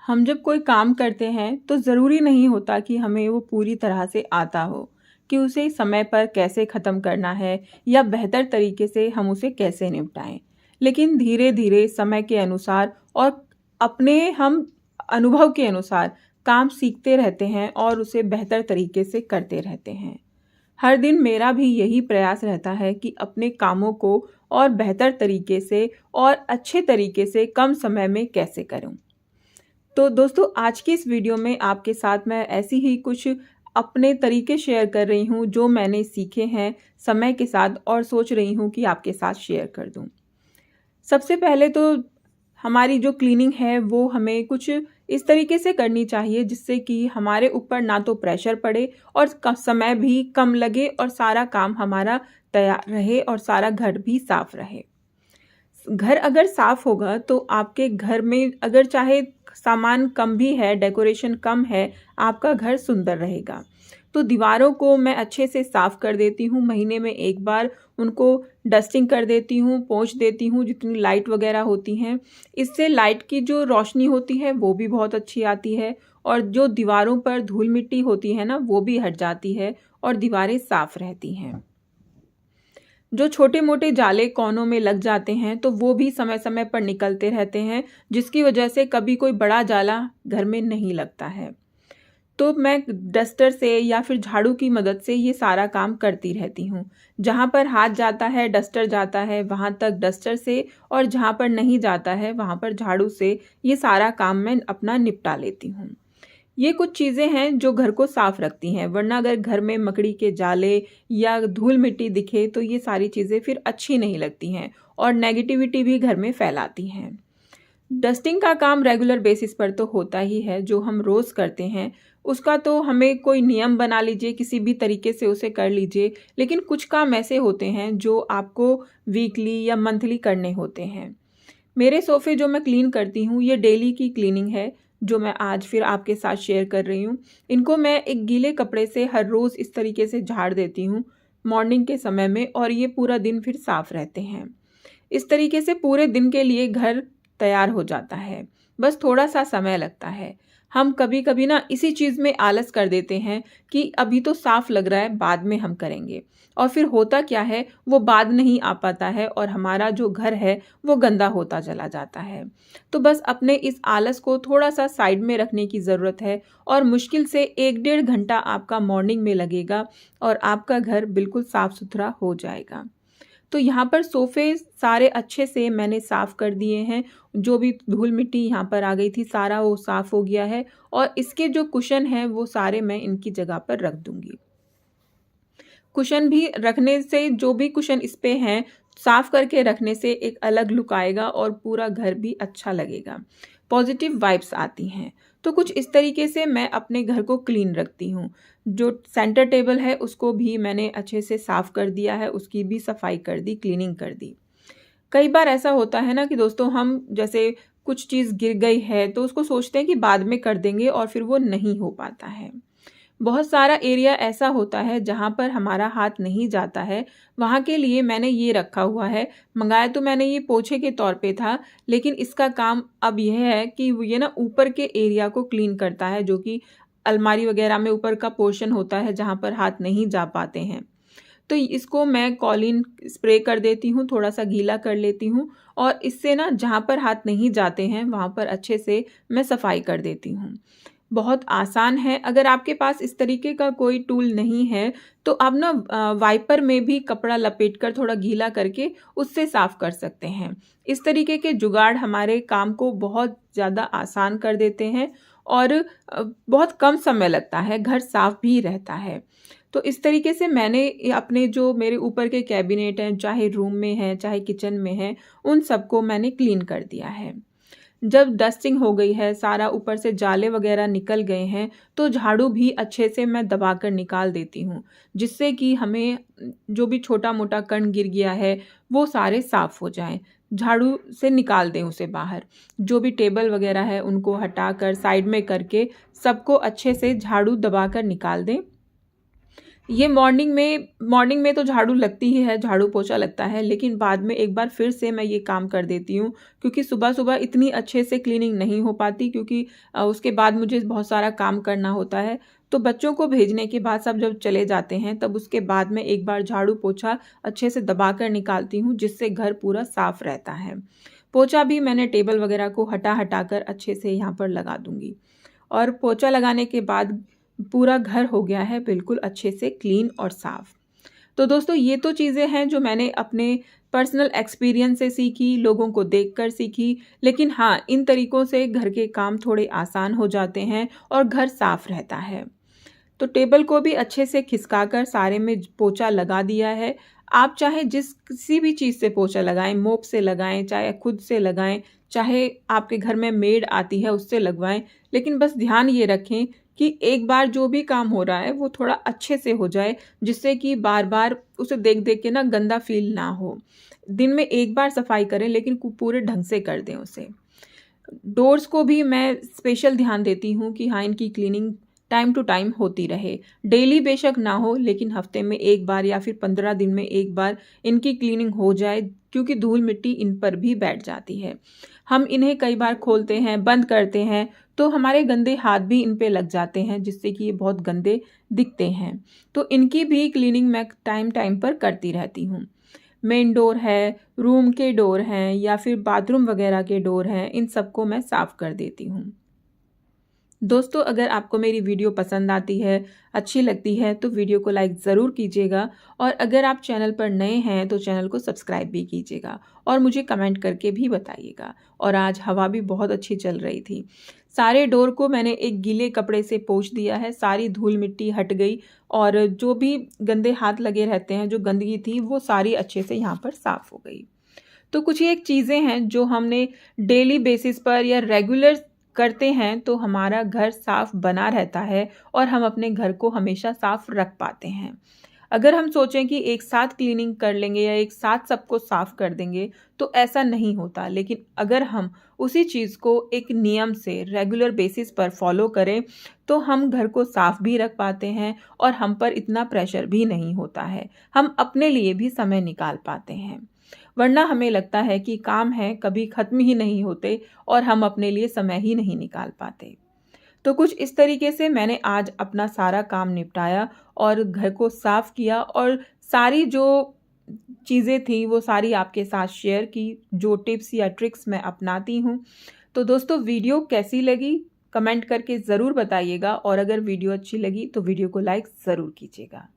हम जब कोई काम करते हैं तो ज़रूरी नहीं होता कि हमें वो पूरी तरह से आता हो कि उसे समय पर कैसे ख़त्म करना है या बेहतर तरीके से हम उसे कैसे निपटाएं। लेकिन धीरे धीरे समय के अनुसार और अपने हम अनुभव के अनुसार काम सीखते रहते हैं और उसे बेहतर तरीके से करते रहते हैं। हर दिन मेरा भी यही प्रयास रहता है कि अपने कामों को और बेहतर तरीके से और अच्छे तरीके से कम समय में कैसे करूं। तो दोस्तों, आज की इस वीडियो में आपके साथ मैं ऐसी ही कुछ अपने तरीके शेयर कर रही हूँ जो मैंने सीखे हैं समय के साथ और सोच रही हूँ कि आपके साथ शेयर कर दूँ। सबसे पहले तो हमारी जो क्लीनिंग है वो हमें कुछ इस तरीके से करनी चाहिए जिससे कि हमारे ऊपर ना तो प्रेशर पड़े और समय भी कम लगे और सारा काम हमारा तैयार रहे और सारा घर भी साफ रहे। घर अगर साफ होगा तो आपके घर में अगर चाहे सामान कम भी है, डेकोरेशन कम है, आपका घर सुंदर रहेगा। तो दीवारों को मैं अच्छे से साफ कर देती हूँ, महीने में एक बार उनको डस्टिंग कर देती हूँ, पोंछ देती हूँ जितनी लाइट वगैरह होती हैं। इससे लाइट की जो रोशनी होती है वो भी बहुत अच्छी आती है और जो दीवारों पर धूल मिट्टी होती है ना, वो भी हट जाती है और दीवारें साफ रहती हैं। जो छोटे मोटे जाले कोनों में लग जाते हैं तो वो भी समय समय पर निकलते रहते हैं, जिसकी वजह से कभी कोई बड़ा जाला घर में नहीं लगता है। तो मैं डस्टर से या फिर झाड़ू की मदद से ये सारा काम करती रहती हूँ। जहाँ पर हाथ जाता है, डस्टर जाता है, वहाँ तक डस्टर से, और जहाँ पर नहीं जाता है वहाँ पर झाड़ू से ये सारा काम मैं अपना निपटा लेती हूँ। ये कुछ चीज़ें हैं जो घर को साफ रखती हैं, वरना अगर घर में मकड़ी के जाले या धूल मिट्टी दिखे तो ये सारी चीज़ें फिर अच्छी नहीं लगती हैं और नेगेटिविटी भी घर में फैलाती हैं। डस्टिंग का काम रेगुलर बेसिस पर तो होता ही है, जो हम रोज़ करते हैं उसका तो हमें कोई नियम बना लीजिए, किसी भी तरीके से उसे कर लीजिए। लेकिन कुछ काम ऐसे होते हैं जो आपको वीकली या मंथली करने होते हैं। मेरे सोफ़े जो मैं क्लीन करती हूँ ये डेली की क्लीनिंग है, जो मैं आज फिर आपके साथ शेयर कर रही हूँ। इनको मैं एक गीले कपड़े से हर रोज़ इस तरीके से झाड़ देती हूँ मॉर्निंग के समय में, और ये पूरा दिन फिर साफ़ रहते हैं। इस तरीके से पूरे दिन के लिए घर तैयार हो जाता है, बस थोड़ा सा समय लगता है। हम कभी कभी ना इसी चीज़ में आलस कर देते हैं कि अभी तो साफ लग रहा है, बाद में हम करेंगे, और फिर होता क्या है वो बाद नहीं आ पाता है और हमारा जो घर है वो गंदा होता चला जाता है। तो बस अपने इस आलस को थोड़ा सा साइड में रखने की ज़रूरत है और मुश्किल से 1-1.5 घंटा आपका मॉर्निंग में लगेगा और आपका घर बिल्कुल साफ़ सुथरा हो जाएगा। तो यहाँ पर सोफ़े सारे अच्छे से मैंने साफ़ कर दिए हैं। जो भी धूल मिट्टी यहाँ पर आ गई थी सारा वो साफ़ हो गया है, और इसके जो कुशन हैं वो सारे मैं इनकी जगह पर रख दूँगी। कुशन भी रखने से, जो भी कुशन इस पे हैं, साफ़ करके रखने से एक अलग लुक आएगा और पूरा घर भी अच्छा लगेगा। पॉजिटिव वाइब्स आती हैं। तो कुछ इस तरीके से मैं अपने घर को क्लीन रखती हूँ। जो सेंटर टेबल है उसको भी मैंने अच्छे से साफ़ कर दिया है, उसकी भी सफाई कर दी, क्लीनिंग कर दी। कई बार ऐसा होता है ना कि दोस्तों, हम जैसे कुछ चीज़ गिर गई है तो उसको सोचते हैं कि बाद में कर देंगे और फिर वो नहीं हो पाता है। बहुत सारा एरिया ऐसा होता है जहाँ पर हमारा हाथ नहीं जाता है, वहाँ के लिए मैंने ये रखा हुआ है। मंगाया तो मैंने ये पोछे के तौर पे था, लेकिन इसका काम अब यह है कि ये ना ऊपर के एरिया को क्लीन करता है, जो कि अलमारी वगैरह में ऊपर का पोर्शन होता है जहाँ पर हाथ नहीं जा पाते हैं। तो इसको मैं कॉलिन स्प्रे कर देती हूँ, थोड़ा सा गीला कर लेती हूँ, और इससे ना जहाँ पर हाथ नहीं जाते हैं वहाँ पर अच्छे से मैं सफाई कर देती हूँ। बहुत आसान है। अगर आपके पास इस तरीके का कोई टूल नहीं है तो आप ना वाइपर में भी कपड़ा लपेटकर थोड़ा गीला करके उससे साफ़ कर सकते हैं। इस तरीके के जुगाड़ हमारे काम को बहुत ज़्यादा आसान कर देते हैं और बहुत कम समय लगता है, घर साफ़ भी रहता है। तो इस तरीके से मैंने अपने जो मेरे ऊपर के कैबिनेट हैं, चाहे रूम में हैं, चाहे किचन में हैं, उन सबको मैंने क्लीन कर दिया है। जब डस्टिंग हो गई है, सारा ऊपर से जाले वगैरह निकल गए हैं, तो झाड़ू भी अच्छे से मैं दबाकर निकाल देती हूँ, जिससे कि हमें जो भी छोटा-मोटा कण गिर गया है, वो सारे साफ़ हो जाएँ। झाड़ू से निकाल दें उसे बाहर। जो भी टेबल वगैरह है, उनको हटाकर साइड में करके सबको अच्छे से झाड़ू दबाकर निकाल दें। ये मॉर्निंग में तो झाड़ू लगती ही है, झाड़ू पोछा लगता है, लेकिन बाद में एक बार फिर से मैं ये काम कर देती हूँ, क्योंकि सुबह-सुबह इतनी अच्छे से क्लीनिंग नहीं हो पाती, क्योंकि उसके बाद मुझे बहुत सारा काम करना होता है। तो बच्चों को भेजने के बाद सब जब चले जाते हैं, तब उसके बाद मैं एक बार झाड़ू पोछा अच्छे से दबा कर निकालती हूँ, जिससे घर पूरा साफ रहता है। पोछा भी मैंने टेबल वगैरह को हटा-हटा कर अच्छे से यहाँ पर लगा दूँगी। और पोछा लगाने के बाद पूरा घर हो गया है बिल्कुल अच्छे से क्लीन और साफ। तो दोस्तों, ये तो चीज़ें हैं जो मैंने अपने पर्सनल एक्सपीरियंस से सीखी, लोगों को देखकर सीखी। लेकिन हाँ, इन तरीकों से घर के काम थोड़े आसान हो जाते हैं और घर साफ रहता है। तो टेबल को भी अच्छे से खिसकाकर सारे में पोछा लगा दिया है। आप चाहे किसी भी चीज़ से पोछा लगाएँ, मोप से लगाएँ, चाहे खुद से लगाएँ, चाहे आपके घर में मेड आती है उससे लगवाएँ। लेकिन बस ध्यान ये रखें कि एक बार जो भी काम हो रहा है वो थोड़ा अच्छे से हो जाए, जिससे कि बार-बार उसे देख-देख के ना गंदा फ़ील ना हो। दिन में एक बार सफाई करें, लेकिन पूरे ढंग से कर दें उसे। डोर्स को भी मैं स्पेशल ध्यान देती हूँ कि हाँ, इनकी क्लीनिंग टाइम टू टाइम होती रहे। डेली बेशक ना हो, लेकिन हफ्ते में 1 बार या फिर 15 दिन में 1 बार इनकी क्लीनिंग हो जाए, क्योंकि धूल-मिट्टी इन पर भी बैठ जाती है। हम इन्हें कई बार खोलते हैं, बंद करते हैं, तो हमारे गंदे हाथ भी इन पे लग जाते हैं, जिससे कि ये बहुत गंदे दिखते हैं। तो इनकी भी क्लीनिंग मैं टाइम-टाइम पर करती रहती हूँ। मेन डोर है, रूम के डोर हैं या फिर बाथरूम वगैरह के डोर हैं, इन सबको मैं साफ़ कर देती हूँ। दोस्तों, अगर आपको मेरी वीडियो पसंद आती है, अच्छी लगती है, तो वीडियो को लाइक ज़रूर कीजिएगा, और अगर आप चैनल पर नए हैं तो चैनल को सब्सक्राइब भी कीजिएगा और मुझे कमेंट करके भी बताइएगा। और आज हवा भी बहुत अच्छी चल रही थी। सारे डोर को मैंने एक गीले कपड़े से पोंछ दिया है, सारी धूल-मिट्टी हट गई और जो भी गंदे हाथ लगे रहते हैं, जो गंदगी थी, वो सारी अच्छे से यहाँ पर साफ़ हो गई। तो कुछ ये एक चीज़ें हैं जो हमने डेली बेसिस पर या रेगुलर करते हैं, तो हमारा घर साफ बना रहता है और हम अपने घर को हमेशा साफ रख पाते हैं। अगर हम सोचें कि एक साथ क्लीनिंग कर लेंगे या एक साथ सबको साफ कर देंगे, तो ऐसा नहीं होता। लेकिन अगर हम उसी चीज़ को एक नियम से रेगुलर बेसिस पर फॉलो करें, तो हम घर को साफ भी रख पाते हैं और हम पर इतना प्रेशर भी नहीं होता है। हम अपने लिए भी समय निकाल पाते हैं। वरना हमें लगता है कि काम है कभी ख़त्म ही नहीं होते और हम अपने लिए समय ही नहीं निकाल पाते। तो कुछ इस तरीके से मैंने आज अपना सारा काम निपटाया और घर को साफ़ किया और सारी जो चीज़ें थी वो सारी आपके साथ शेयर की, जो टिप्स या ट्रिक्स मैं अपनाती हूँ। तो दोस्तों, वीडियो कैसी लगी कमेंट करके ज़रूर बताइएगा, और अगर वीडियो अच्छी लगी तो वीडियो को लाइक ज़रूर कीजिएगा।